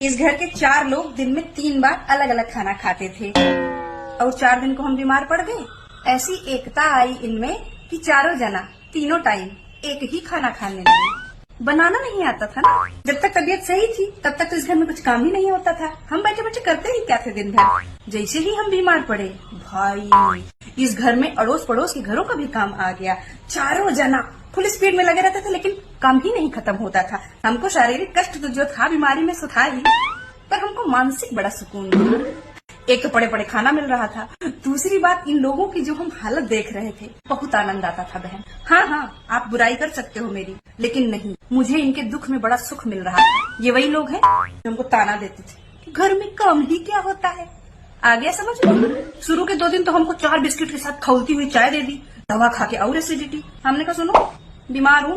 इस घर के 4 लोग दिन में 3 बार अलग अलग खाना खाते थे और 4 दिन को हम बीमार पड़ गए। ऐसी एकता आई इनमें कि चारों जना तीनों टाइम एक ही खाना खाने लगे। बनाना नहीं आता था ना। जब तक तबीयत सही थी तब तक तो इस घर में कुछ काम ही नहीं होता था। हम बैठे बैठे करते ही क्या थे दिन भर। जैसे ही हम बीमार पड़े भाई इस घर में अड़ोस पड़ोस के घरों का भी काम आ गया। चारों जना फुल स्पीड में लगे रहते थे लेकिन काम ही नहीं खत्म होता था। हमको शारीरिक कष्ट तो जो था बीमारी में सो था ही, पर हमको मानसिक बड़ा सुकून मिला। एक तो पड़े पड़े खाना मिल रहा था, दूसरी बात इन लोगों की जो हम हालत देख रहे थे बहुत आनंद आता था बहन। हाँ आप बुराई कर सकते हो मेरी, लेकिन नहीं, मुझे इनके दुख में बड़ा सुख मिल रहा था। ये वही लोग हैं जो हमको ताना देते थे घर में काम ही क्या होता है। आ गया समझ लो। शुरू के 2 दिन तो हमको 4 बिस्किट के साथ खौलती हुई चाय दे दी, दवा खा के और एसिडिटी। हमने कहा सुनो बीमार हूँ,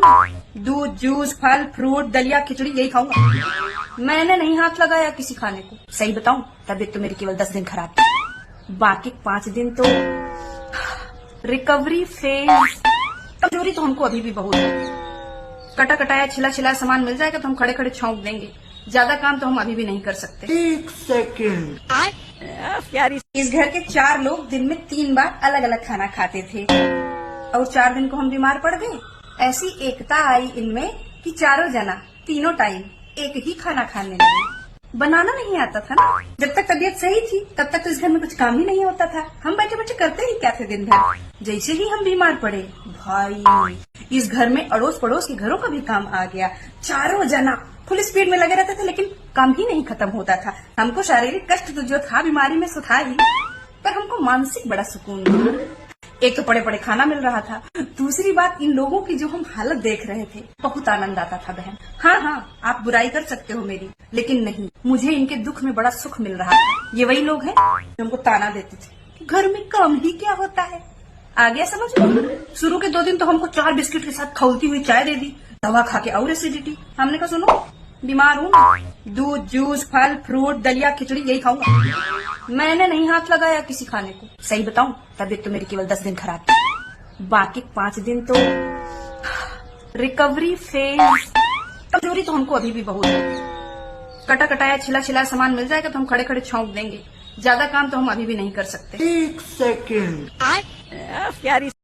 दूध जूस फल फ्रूट दलिया खिचड़ी यही खाऊंगा। मैंने नहीं हाथ लगाया किसी खाने को। सही बताऊं तबीयत तो मेरी केवल 10 दिन खराब थी, बाकी 5 दिन तो रिकवरी फेज। कमजोरी तो हमको अभी भी बहुत है। कटा कटाया छिला छिला सामान मिल जाएगा तो हम खड़े खड़े छौंक देंगे। ज्यादा काम तो हम अभी भी नहीं कर सकते। 1 सेकंड। प्यारी इस घर के 4 लोग दिन में 3 बार अलग अलग खाना खाते थे और 4 दिन को हम बीमार पड़ गए। ऐसी एकता आई इनमें कि चारों जना तीनों टाइम एक ही खाना खाने लगे। बनाना नहीं आता था ना। जब तक तबीयत सही थी तब तक तो इस घर में कुछ काम ही नहीं होता था। हम बैठे बैठे करते ही क्या थे दिन भर। जैसे ही हम बीमार पड़े भाई इस घर में अड़ोस पड़ोस के घरों का भी काम आ गया। चारों जना फुल स्पीड में लगे रहते थे लेकिन काम ही नहीं खत्म होता था। हमको शारीरिक कष्ट तो जो था बीमारी में सो था ही, पर हमको मानसिक बड़ा सुकून मिला। एक तो पड़े पड़े खाना मिल रहा था, दूसरी बात इन लोगों की जो हम हालत देख रहे थे बहुत आनंद आता था बहन। हाँ आप बुराई कर सकते हो मेरी, लेकिन नहीं, मुझे इनके दुख में बड़ा सुख मिल रहा था। ये वही लोग हैं जो हमको ताना देते थे घर में काम ही क्या होता है। आ गया समझ लो। शुरू के 2 दिन तो हमको 4 बिस्किट के साथ खौलती हुई चाय दे दी, दवा खा के और एसिडिटी। हमने कहा सुनो बीमार हूँ, दूध जूस फल फ्रूट दलिया खिचड़ी यही खाऊंगा। मैंने नहीं हाथ लगाया किसी खाने को। सही बताऊं तबीयत तो मेरी केवल 10 दिन खराब थी, बाकी 5 दिन तो रिकवरी फेज। कमजोरी तो हमको अभी भी बहुत है। कटा कटाया छिला छिला सामान मिल जाएगा तो हम खड़े खड़े छौंक देंगे। ज्यादा काम तो हम अभी भी नहीं कर सकते। 1 सेकंड। प्यारी